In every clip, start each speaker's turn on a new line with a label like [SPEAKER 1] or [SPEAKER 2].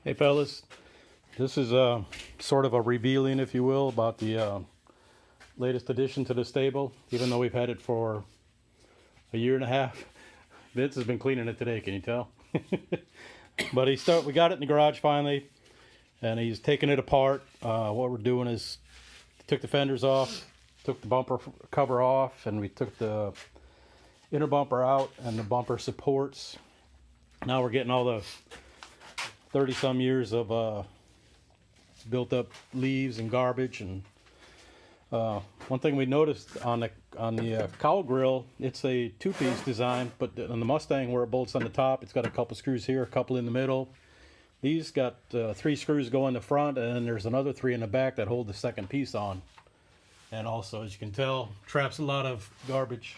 [SPEAKER 1] Hey fellas, this is sort of a revealing, if you will, about the latest addition to the stable. Even though we've had it for a year and a half, Vince has been cleaning it today. Can you tell? But we got it in the garage finally, and he's taking it apart. What we're doing is took the fenders off, took the bumper cover off, and we took the inner bumper out and the bumper supports. Now we're getting all the 30 some years of built up leaves and garbage. And one thing we noticed on the cowl grill, it's a two-piece design, but on the Mustang where it bolts on the top, it's got a couple screws here, a couple in the middle. These got 3 screws go in the front, and then there's another 3 in the back that hold the second piece on. And also, as you can tell, traps a lot of garbage.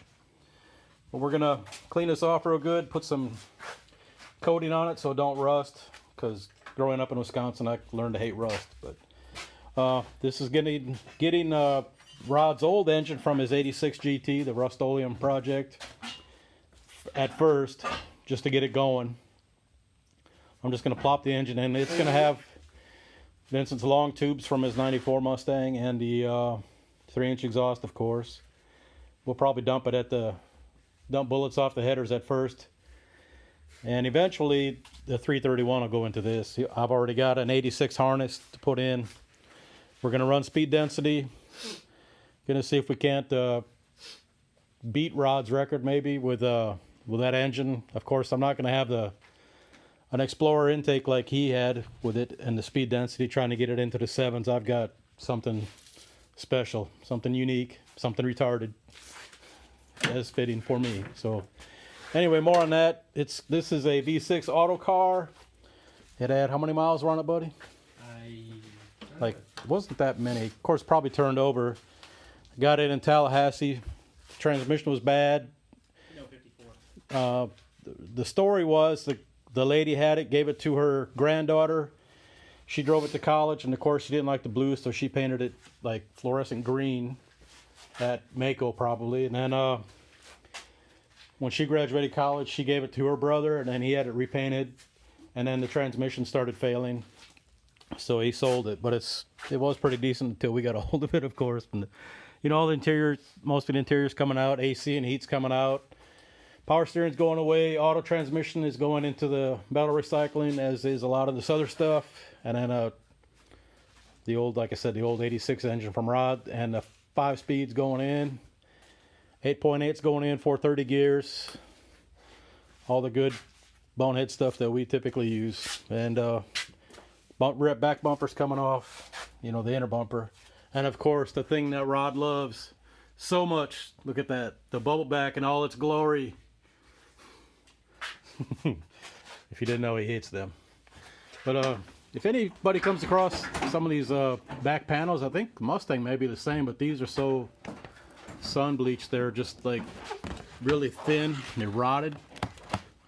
[SPEAKER 1] But we're gonna clean this off real good, put some coating on it so it don't rust, because growing up in Wisconsin I learned to hate rust. But this is getting Rod's old engine from his 86 GT, the Rust-Oleum project, at first, just to get it going. I'm just going to plop the engine in. It's going to have Vincent's long tubes from his 94 Mustang and the 3-inch exhaust, of course. We'll probably dump bullets off the headers at first. And eventually the 331 will go into this. I've already got an 86 harness to put in. We're going to run speed density. Going to see if we can't beat Rod's record maybe with that engine. Of course, I'm not going to have an Explorer intake like he had with it and the speed density, trying to get it into the 7s. I've got something special, something unique, something retarded as fitting for me. So anyway, more on that. This is a V6 auto car. It had how many miles were on it, buddy? Like, wasn't that many. Of course, probably turned over. Got it in Tallahassee. The transmission was bad.
[SPEAKER 2] No, 54.
[SPEAKER 1] The story was the lady had it, gave it to her granddaughter. She drove it to college, and of course she didn't like the blue, so she painted it like fluorescent green at Mako probably. And then when she graduated college, she gave it to her brother, and then he had it repainted, and then the transmission started failing, so he sold it. But it was pretty decent until we got a hold of it, of course. And all the interior, most of the interior's coming out, AC and heat's coming out, power steering's going away, auto transmission is going into the metal recycling, as is a lot of this other stuff. And then the old, like I said, the old 86 engine from Rod, and the 5 speeds going in. 8.8's going in, 430 gears, all the good bonehead stuff that we typically use. And back bumper's coming off, the inner bumper. And of course, the thing that Rod loves so much, look at that, the bubble back in all its glory. If you didn't know, he hates them. But if anybody comes across some of these back panels, I think Mustang may be the same, but these are so sun bleached, they're just like really thin, they're rotted.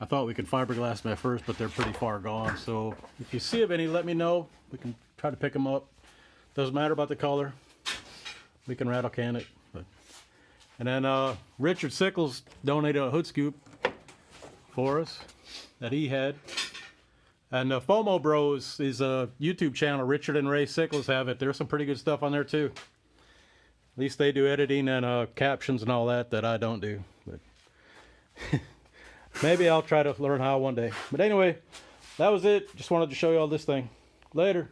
[SPEAKER 1] I thought we could fiberglass them at first, but they're pretty far gone. So if you see of any, let me know. We can try to pick them up. Doesn't matter about the color, we can rattle can it. And then Richard Sickles donated a hood scoop for us that he had. And FOMO Bros is a YouTube channel. Richard and Ray Sickles have it. There's some pretty good stuff on there too. At least they do editing and captions and all that I don't do. But maybe I'll try to learn how one day. But anyway, that was it. Just wanted to show you all this thing. Later.